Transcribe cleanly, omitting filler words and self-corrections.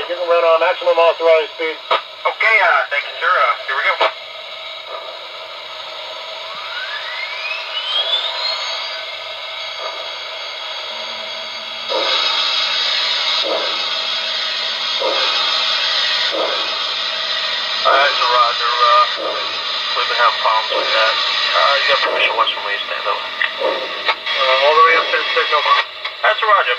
you can run on maximum authorized speed. Okay, thank you, sir. Here we go. Alright, so Roger, we've been having problems with that. You got permission once from me to stand over. All the way up to the signal. That's a Roger.